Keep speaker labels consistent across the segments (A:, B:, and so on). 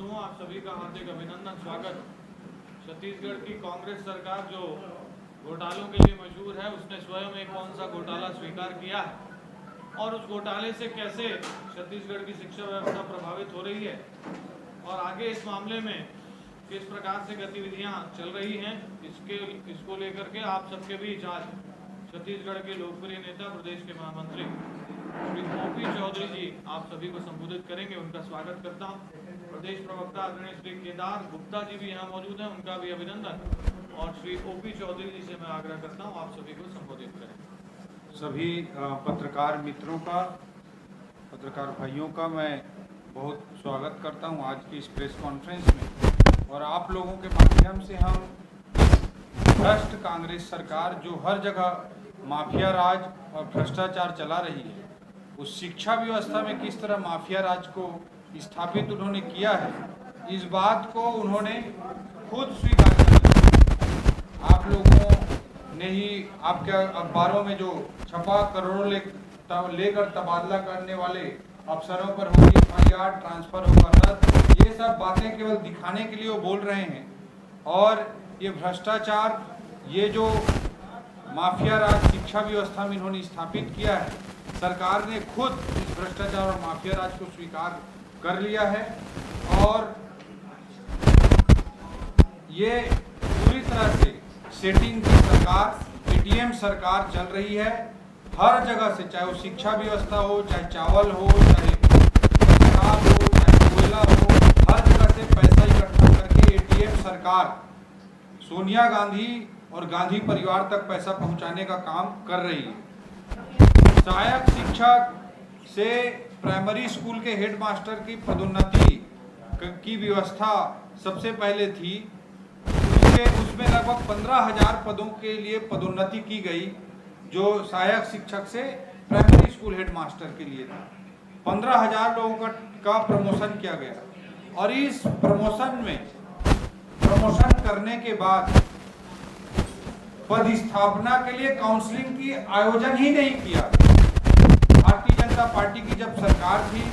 A: बंधुओं, आप सभी का हार्दिक अभिनंदन, स्वागत। छत्तीसगढ़ की कांग्रेस सरकार जो घोटालों के लिए मशहूर है, उसने स्वयं एक कौन सा घोटाला स्वीकार किया है और उस घोटाले से कैसे छत्तीसगढ़ की शिक्षा व्यवस्था प्रभावित हो रही है और आगे इस मामले में किस प्रकार से गतिविधियां चल रही हैं, इसको लेकर के आप सबके बीच आज छत्तीसगढ़ के लोकप्रिय नेता, प्रदेश के महामंत्री श्री ओपी चौधरी जी आप सभी को संबोधित करेंगे। उनका स्वागत करता हूं। प्रदेश प्रवक्ता आदरणीय श्री केदार गुप्ता जी भी यहाँ मौजूद हैं, उनका भी अभिनंदन। और श्री ओपी चौधरी जी से मैं आग्रह करता हूँ आप सभी को संबोधित करें।
B: सभी पत्रकार मित्रों का, पत्रकार भाइयों का मैं बहुत स्वागत करता हूं आज की इस प्रेस कॉन्फ्रेंस में। और आप लोगों के माध्यम से हम भ्रष्ट कांग्रेस सरकार जो हर जगह माफिया राज और भ्रष्टाचार चला रही है, उस शिक्षा व्यवस्था में किस तरह माफिया राज को स्थापित उन्होंने किया है, इस बात को उन्होंने खुद स्वीकार किया। आप लोगों ने ही आपके अखबारों में जो छपा, करोड़ों लेकर तबादला करने वाले अफसरों पर होगी FIR, ट्रांसफर होगा रद्द, ये सब बातें केवल दिखाने के लिए वो बोल रहे हैं। और ये भ्रष्टाचार, ये जो माफिया राज शिक्षा व्यवस्था में इन्होंने स्थापित किया है, सरकार ने खुद इस भ्रष्टाचार और माफिया राज को स्वीकार कर लिया है। और ये पूरी तरह से सेटिंग की सरकार, ATM सरकार चल रही है। हर जगह से, चाहे वो शिक्षा व्यवस्था हो, चाहे चावल हो, चाहे शराब हो, चाहे कोयला हो, हर जगह से पैसा इकट्ठा करके ATM सरकार सोनिया गांधी और गांधी परिवार तक पैसा पहुंचाने का काम कर रही है। सहायक शिक्षक से प्राइमरी स्कूल के हेडमास्टर की पदोन्नति की व्यवस्था सबसे पहले थी। उसमें लगभग 15,000 पदों के लिए पदोन्नति की गई, जो सहायक शिक्षक से प्राइमरी स्कूल हेडमास्टर के लिए था। 15,000 लोगों का प्रमोशन किया गया। और इस प्रमोशन करने के बाद पदस्थापना के लिए काउंसलिंग की आयोजन ही नहीं किया। भारतीय जनता पार्टी की जब सरकार थी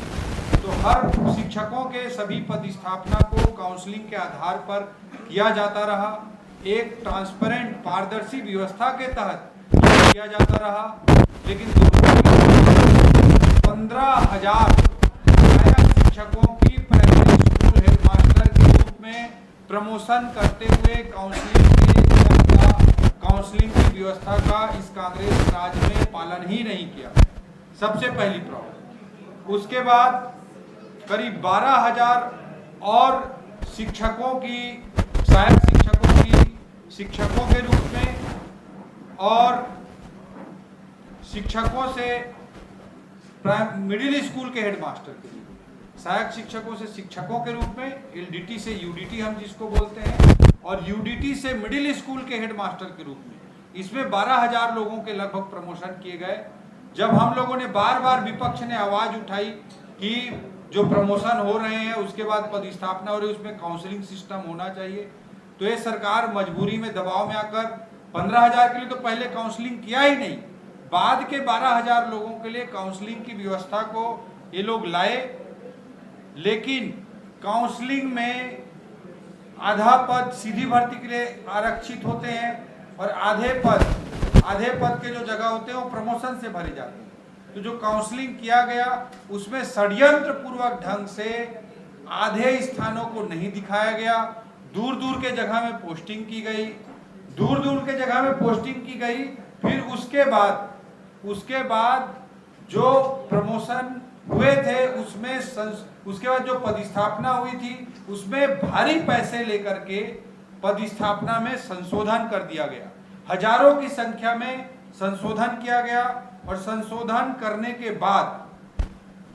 B: तो हर शिक्षकों के सभी पदस्थापना को काउंसलिंग के आधार पर किया जाता रहा। एक ट्रांसपेरेंट, पारदर्शी व्यवस्था के तहत किया जाता रहा। लेकिन 15,000 सहायक शिक्षकों की प्राइमरी स्कूल हेडमास्टर के रूप में प्रमोशन करते हुए काउंसलिंग की व्यवस्था का इस कांग्रेस राज में पालन ही नहीं किया। सबसे पहली प्रॉब्लम। उसके बाद करीब 12,000 और शिक्षकों की, सहायक शिक्षकों के रूप में और शिक्षकों से मिडिल स्कूल के हेडमास्टर के लिए, सहायक शिक्षकों से शिक्षकों के रूप में, LDT से UDT हम जिसको बोलते हैं, और UDT से मिडिल स्कूल के हेडमास्टर के रूप में, इसमें 12,000 लोगों के लगभग प्रमोशन किए गए। जब हम लोगों ने बार बार, विपक्ष ने आवाज उठाई कि जो प्रमोशन हो रहे हैं उसके बाद पदस्थापना हो रही है, उसमें काउंसलिंग सिस्टम होना चाहिए, तो ये सरकार मजबूरी में, दबाव में आकर 15,000 के लिए तो पहले काउंसलिंग किया ही नहीं, बाद के 12,000 लोगों के लिए काउंसलिंग की व्यवस्था को ये लोग लाए। लेकिन काउंसलिंग में आधा पद सीधी भर्ती के लिए आरक्षित होते हैं और आधे पद के जो जगह होते हैं वो प्रमोशन से भरे जाते हैं। तो जो काउंसलिंग किया गया उसमें षड्यंत्र पूर्वक ढंग से आधे स्थानों को नहीं दिखाया गया। दूर दूर के जगह में पोस्टिंग की गई। फिर उसके बाद जो प्रमोशन हुए थे उसके बाद जो पदस्थापना हुई थी उसमें भारी पैसे लेकर के पदस्थापना में संशोधन कर दिया गया। हजारों की संख्या में संशोधन किया गया और संशोधन करने के बाद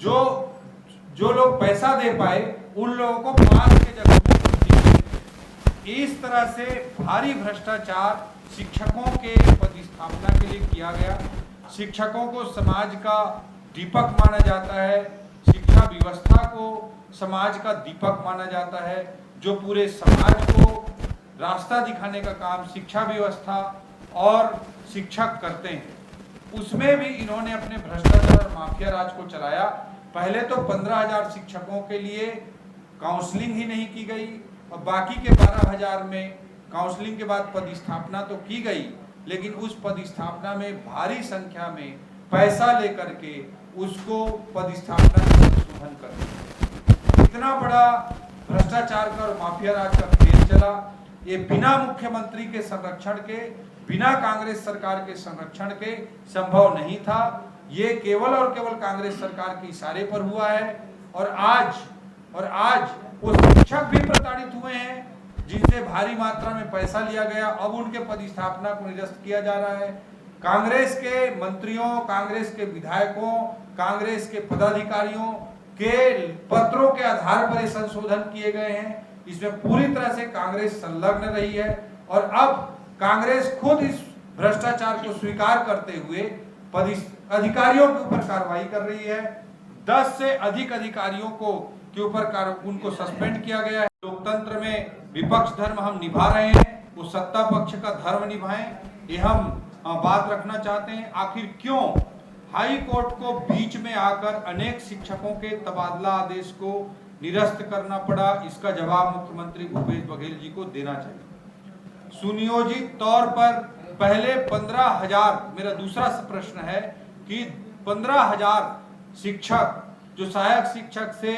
B: जो लोग पैसा दे पाए उन लोगों को 5 के जगह में, इस तरह से भारी भ्रष्टाचार शिक्षकों के पदस्थापना के लिए किया गया। शिक्षकों को समाज का दीपक माना जाता है, शिक्षा व्यवस्था को समाज का दीपक माना जाता है, जो पूरे समाज को रास्ता दिखाने का काम शिक्षा व्यवस्था और शिक्षक करते हैं। उसमें भी इन्होंने अपने भ्रष्टाचार और माफिया राज को चलाया। पहले तो 15,000 शिक्षकों के लिए काउंसलिंग ही नहीं की गई, और बाकी के 12,000 में काउंसलिंग के बाद पदस्थापना तो की गई, लेकिन उस पदस्थापना में भारी संख्या में पैसा लेकर के उसको पदस्थापना में संशोधन कर दिया। इतना बड़ा भ्रष्टाचार का और माफिया राज का खेल चला, ये बिना मुख्यमंत्री के संरक्षण के, बिना कांग्रेस सरकार के संरक्षण के संभव नहीं था। ये केवल और केवल कांग्रेस सरकार के इशारे पर हुआ है। और आज वो शिक्षक भी प्रताड़ित हुए हैं जिनसे भारी मात्रा में पैसा लिया गया, अब उनके पदस्थापना को निरस्त किया जा रहा है। कांग्रेस के मंत्रियों, कांग्रेस के विधायकों, कांग्रेस के पदाधिकारियों के पत्रों के आधार पर ये संशोधन किए गए हैं। इसमें पूरी तरह से कांग्रेस संलग्न रही है, और अब कांग्रेस खुद इस भ्रष्टाचार को स्वीकार करते हुए अधिकारियों के ऊपर कार्रवाई कर रही है। 10 से अधिक अधिकारियों के ऊपर उनको सस्पेंड किया गया है। लोकतंत्र में विपक्ष धर्म हम निभा रहे हैं, वो सत्ता पक्ष का धर्म निभाएं, ये हम बात रखना चाहते हैं। आखिर क्यों हाई कोर्ट को बीच में आकर अनेक शिक्षकों के तबादला आदेश को निरस्त करना पड़ा, इसका जवाब मुख्यमंत्री भूपेश बघेल जी को देना चाहिए। सुनियोजित तौर पर पहले 15,000, मेरा दूसरा प्रश्न है कि 15,000 शिक्षक जो सहायक शिक्षक से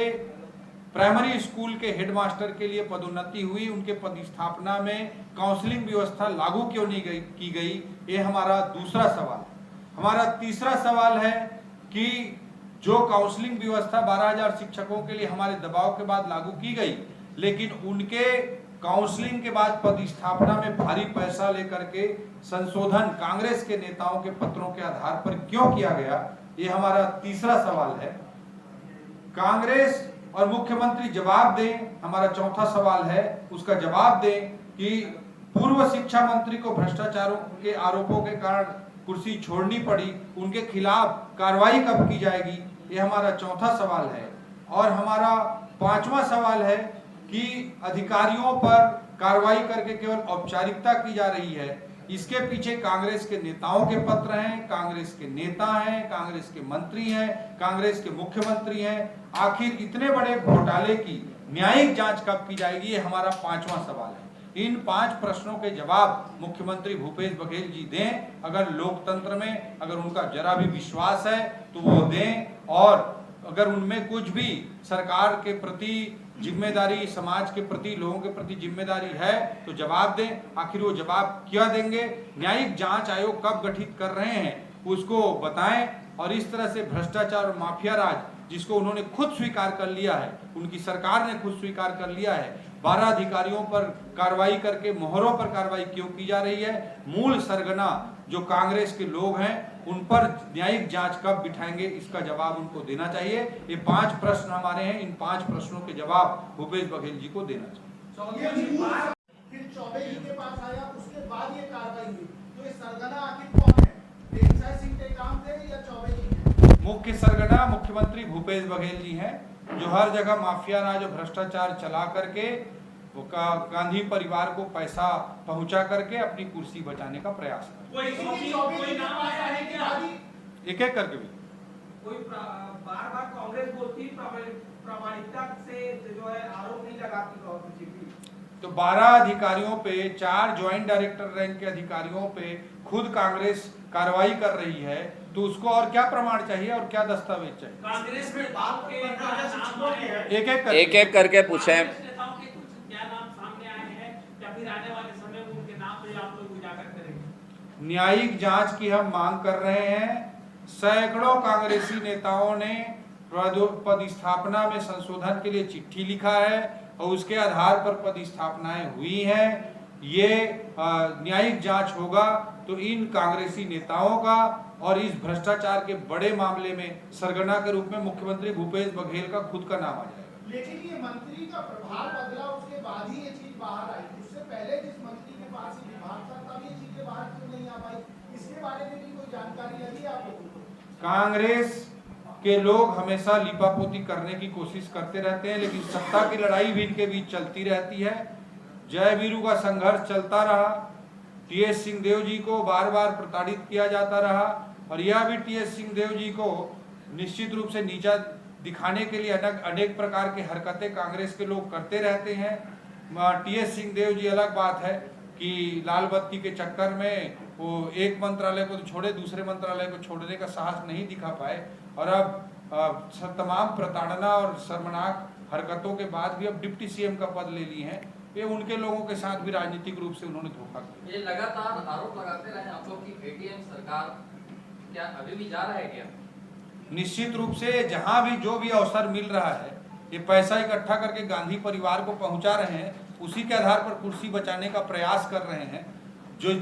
B: प्राइमरी स्कूल के हेडमास्टर के लिए पदोन्नति हुई, उनके पदस्थापना में काउंसलिंग व्यवस्था लागू क्यों नहीं की गई, ये हमारा दूसरा सवाल है। हमारा तीसरा सवाल है कि जो काउंसलिंग व्यवस्था 12,000 शिक्षकों के लिए हमारे दबाव के बाद लागू की गई, लेकिन उनके काउंसलिंग के बाद पदस्थापना में भारी पैसा लेकर के संशोधन कांग्रेस के नेताओं के पत्रों के आधार पर क्यों किया गया, ये हमारा तीसरा सवाल है। कांग्रेस और मुख्यमंत्री जवाब दें। हमारा चौथा सवाल है, उसका जवाब दें कि पूर्व शिक्षा मंत्री को भ्रष्टाचारों के आरोपों के कारण कुर्सी छोड़नी पड़ी, उनके खिलाफ कार्रवाई कब की जाएगी, ये हमारा चौथा सवाल है। और हमारा पांचवा सवाल है कि अधिकारियों पर कार्रवाई करके केवल औपचारिकता की जा रही है, इसके पीछे कांग्रेस के नेताओं के पत्र हैं, कांग्रेस के नेता हैं, कांग्रेस के मंत्री हैं, कांग्रेस के मुख्यमंत्री हैं। आखिर इतने बड़े घोटाले की न्यायिक जांच कब की जाएगी, ये हमारा पांचवा सवाल है। इन 5 प्रश्नों के जवाब मुख्यमंत्री भूपेश बघेल जी दें। अगर लोकतंत्र में अगर उनका जरा भी विश्वास है तो वो दें, और अगर उनमें कुछ भी सरकार के प्रति जिम्मेदारी, समाज के प्रति, लोगों के प्रति जिम्मेदारी है तो जवाब दें। आखिर वो जवाब क्या देंगे, न्यायिक जांच आयोग कब गठित कर रहे हैं उसको बताएं। और इस तरह से भ्रष्टाचार और माफिया राज जिसको उन्होंने खुद स्वीकार कर लिया है, उनकी सरकार ने खुद स्वीकार कर लिया है, 12 अधिकारियों पर कार्रवाई करके मोहरों पर कार्रवाई क्यों की जा रही है, मूल सरगना जो कांग्रेस के लोग हैं उन पर न्यायिक जांच कब बिठाएंगे, इसका जवाब उनको देना चाहिए। ये 5 प्रश्न हमारे हैं, इन 5 प्रश्नों के जवाब भूपेश बघेल जी को देना चाहिए।
C: फिर चौबे जी के पास आया, उसके बाद ये कार्रवाई हुई, तो ये सरगना आखिर कौन है? देसाई सिंह टेकाम थे या चौबे जी हैं?
B: मुख्य सरगना मुख्यमंत्री भूपेश बघेल जी हैं, जो हर जगह माफिया राज और भ्रष्टाचार चला करके वो गांधी परिवार को पैसा पहुंचा करके अपनी कुर्सी बचाने का प्रयास कर, एक एक करके भी
D: कोई बार-बार कांग्रेस बोलती प्रामाणिकता से जो है आरोप नहीं लगाती।
B: तो 12 अधिकारियों पे, 4 ज्वाइंट डायरेक्टर रैंक के अधिकारियों पे खुद कांग्रेस कार्रवाई कर रही है, तो उसको और क्या प्रमाण चाहिए और क्या दस्तावेज चाहिए?
D: कांग्रेस में बाप के
B: एक एक करके
E: पूछे।
D: क्या नाम सामने आए हैं या फिर आने वाले समय में उनके नाम पे आप लोग उजागर करेंगे?
B: न्यायिक जांच की हम मांग कर रहे हैं। सैकड़ों कांग्रेसी नेताओं ने पदस्थापना में संशोधन के लिए चिट्ठी लिखा है और उसके आधार पर पदस्थापनाएं हुई हैं। ये न्यायिक जांच होगा तो इन कांग्रेसी नेताओं का और इस भ्रष्टाचार के बड़े मामले में सरगना के रूप में मुख्यमंत्री भूपेश बघेल का खुद का नाम आ जाएगा।
C: लेकिन ये मंत्री का प्रभार बदला, उसके बाद ही ये चीज बाहर आई। उससे पहले जिस मंत्री के पास ये विभाग था तब ये चीजें बाहर क्यों नहीं आ पाई, इसके बारे में भी कोई जानकारी लगी आप लोगों को?
B: कांग्रेस के लोग हमेशा लिपापोती करने की कोशिश करते रहते हैं, लेकिन सत्ता की लड़ाई भी इनके बीच चलती रहती है। जय वीरू का संघर्ष चलता रहा, टीएस सिंहदेव जी को बार बार प्रताड़ित किया जाता रहा, और यह भी टीएस सिंहदेव जी को निश्चित रूप से नीचा दिखाने के लिए अनेक प्रकार के हरकतें कांग्रेस के लोग करते रहते हैं। टीएस सिंहदेव जी अलग बात है कि लाल बत्ती के चक्कर में वो एक मंत्रालय को तो छोड़े, दूसरे मंत्रालय को छोड़ने का साहस नहीं दिखा पाए, और अब तमाम प्रताड़ना और शर्मनाक हरकतों के बाद भी अब डिप्टी सीएम का पद ले लिए हैं। ये उनके लोगों के साथ भी राजनीतिक रूप से उन्होंने धोखा किया।
E: ये लगातार आरोप लगाते रहे आप लोग की एटीएम सरकार क्या अभी भी जा रहा है क्या?
B: निश्चित रूप से जहां भी जो भी अवसर मिल रहा है, ये पैसा इकट्ठा करके गांधी परिवार को पहुंचा रहे हैं, उसी के आधार पर कुर्सी बचाने का प्रयास कर रहे हैं। जो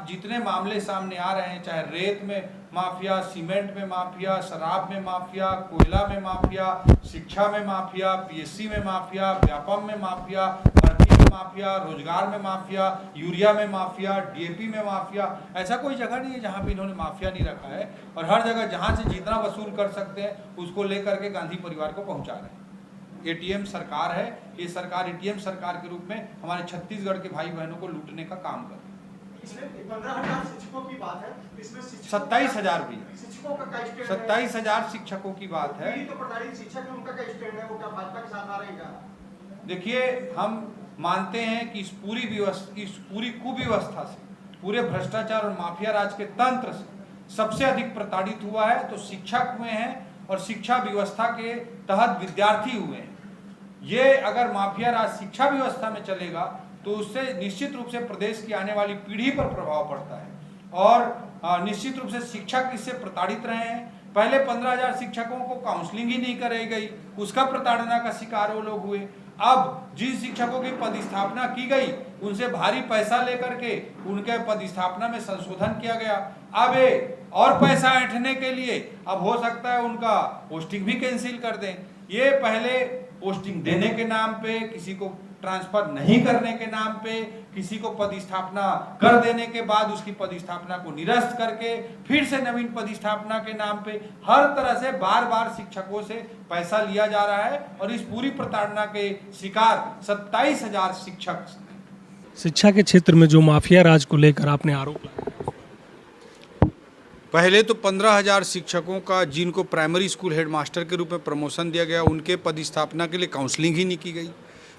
B: जितने मामले सामने आ रहे हैं, चाहे रेत में माफिया, सीमेंट में माफिया, शराब में माफिया, कोयला में माफिया, शिक्षा में माफिया, पीएससी में माफिया, व्यापम में माफिया, भर्ती में माफिया, रोजगार में माफिया, यूरिया में माफिया, डीएपी में माफिया, ऐसा कोई जगह नहीं है जहाँ पे इन्होंने माफिया नहीं रखा है। और हर जगह जहाँ से जितना वसूल कर सकते हैं उसको लेकर के गांधी परिवार को पहुँचा रहे हैं। एटीएम सरकार है, ये सरकार एटीएम सरकार के रूप में हमारे छत्तीसगढ़ के भाई बहनों को लूटने का काम कर रही है।
C: इसमें 15,000 शिक्षकों की बात है, इसमें
B: 27,000 भी,
C: शिक्षकों का क्या स्टैंड है?
B: 27,000 शिक्षकों की बात है।
C: तो प्रताड़ित शिक्षक है, उनका क्या स्टैंड है? वो क्या भाजपा के साथ आ रहे हैं क्या?
B: देखिए, हम मानते हैं कि इस पूरी कुव्यवस्था से, पूरे भ्रष्टाचार और माफिया राज के तंत्र से सबसे अधिक प्रताड़ित हुआ है तो शिक्षक हुए हैं, और शिक्षा व्यवस्था के तहत विद्यार्थी हुए हैं। ये अगर माफिया राज शिक्षा व्यवस्था में चलेगा तो उससे निश्चित रूप से प्रदेश की आने वाली पीढ़ी पर प्रभाव पड़ता है, और निश्चित रूप से शिक्षक इससे प्रताड़ित रहे हैं। पहले 15,000 शिक्षकों को काउंसलिंग ही नहीं कराई गई, उसका प्रताड़ना का शिकार वो लोग हुए। अब जिन शिक्षकों की पदस्थापना की गई उनसे भारी पैसा लेकर के उनके पदस्थापना में संशोधन किया गया। अब और पैसा ऐंठने के लिए अब हो सकता है उनका पोस्टिंग भी कैंसिल कर दें। ये पहले पोस्टिंग देने के नाम पे, किसी को ट्रांसफर नहीं करने के नाम पे, किसी को पदस्थापना कर देने के बाद उसकी पदस्थापना को निरस्त करके फिर से नवीन पदस्थापना के नाम पे हर तरह से बार बार शिक्षकों से पैसा लिया जा रहा है, और इस पूरी प्रताड़ना के शिकार 27,000 शिक्षक।
F: शिक्षा के क्षेत्र में जो माफिया राज को लेकर आपने आरोप लगाया,
B: पहले तो 15,000 शिक्षकों का जिनको प्राइमरी स्कूल हेडमास्टर के रूप में प्रमोशन दिया गया उनके पदस्थापना के लिए काउंसलिंग ही नहीं की गई।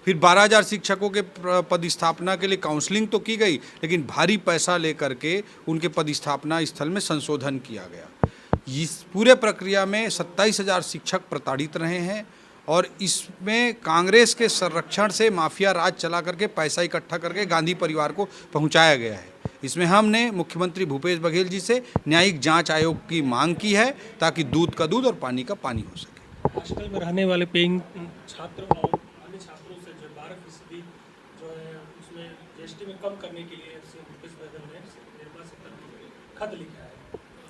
B: फिर 12,000 शिक्षकों के पदस्थापना के लिए काउंसलिंग तो की गई, लेकिन भारी पैसा लेकर के उनके पदस्थापना स्थल में संशोधन किया गया। इस पूरे प्रक्रिया में 27,000 शिक्षक प्रताड़ित रहे हैं, और इसमें कांग्रेस के संरक्षण से माफिया राज चला करके पैसा इकट्ठा करके गांधी परिवार को पहुंचाया गया है। इसमें हमने मुख्यमंत्री भूपेश बघेल जी से न्यायिक जांच आयोग की मांग की है, ताकि दूध का दूध और पानी का पानी हो सके।
F: हॉस्टल में रहने वाले पेइंग छात्र और अन्य छात्रों से जो 12% जो है उसमें जीएसटी में कम करने के लिए भूपेश बघेल ने निर्मला सीतारमण को खत लिखा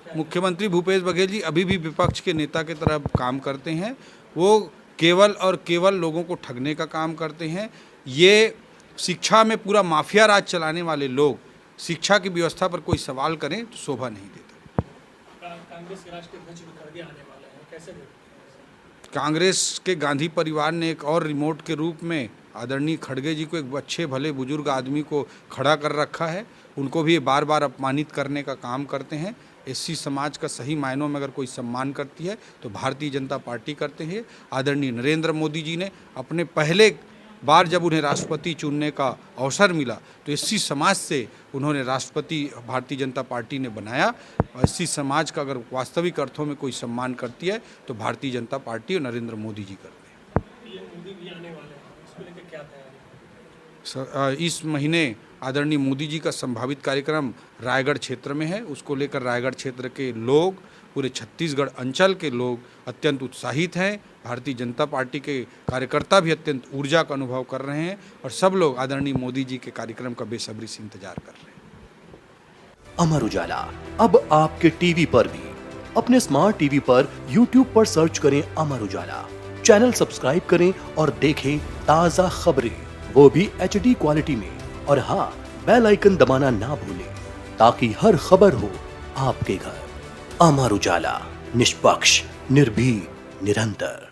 F: है।
B: मुख्यमंत्री भूपेश बघेल जी अभी भी विपक्ष के नेता की तरह काम करते हैं। वो केवल और केवल लोगों को ठगने का काम करते हैं। ये शिक्षा में पूरा माफिया राज चलाने वाले लोग शिक्षा की व्यवस्था पर कोई सवाल करें तो शोभा नहीं देता।
F: कांग्रेस के राष्ट्रीय अध्यक्ष खड़गे आने वाले हैं, कैसे देखते हैं?
B: कांग्रेस के गांधी परिवार ने एक और रिमोट के रूप में आदरणीय खड़गे जी को, एक अच्छे भले बुजुर्ग आदमी को खड़ा कर रखा है। उनको भी बार बार अपमानित करने का काम करते हैं। एससी समाज का सही मायनों में अगर कोई सम्मान करती है तो भारतीय जनता पार्टी करते हैं। आदरणीय नरेंद्र मोदी जी ने अपने पहले बार जब उन्हें राष्ट्रपति चुनने का अवसर मिला तो एससी समाज से उन्होंने राष्ट्रपति भारतीय जनता पार्टी ने बनाया। एससी समाज का अगर वास्तविक अर्थों में कोई सम्मान करती है तो भारतीय जनता पार्टी और नरेंद्र मोदी जी करते हैं।
F: पीएम मोदी भी आने वाले हैं, इसको लेकर क्या तैयारी?
B: इस महीने आदरणीय मोदी जी का संभावित कार्यक्रम रायगढ़ क्षेत्र में है। उसको लेकर रायगढ़ क्षेत्र के लोग, पूरे छत्तीसगढ़ अंचल के लोग अत्यंत उत्साहित हैं। भारतीय जनता पार्टी के कार्यकर्ता भी अत्यंत ऊर्जा का अनुभव कर रहे हैं, और सब लोग आदरणीय मोदी जी के कार्यक्रम का बेसब्री से इंतजार कर रहे हैं।
G: अमर उजाला अब आपके टीवी पर भी। अपने स्मार्ट टीवी पर YouTube पर सर्च करें अमर उजाला, चैनल सब्सक्राइब करें और देखें ताजा खबरें, वो भी HD क्वालिटी में। और हाँ, बेल आइकन दबाना ना भूलें ताकि हर खबर हो आपके घर। अमर उजाला, निष्पक्ष, निर्भीक, निरंतर।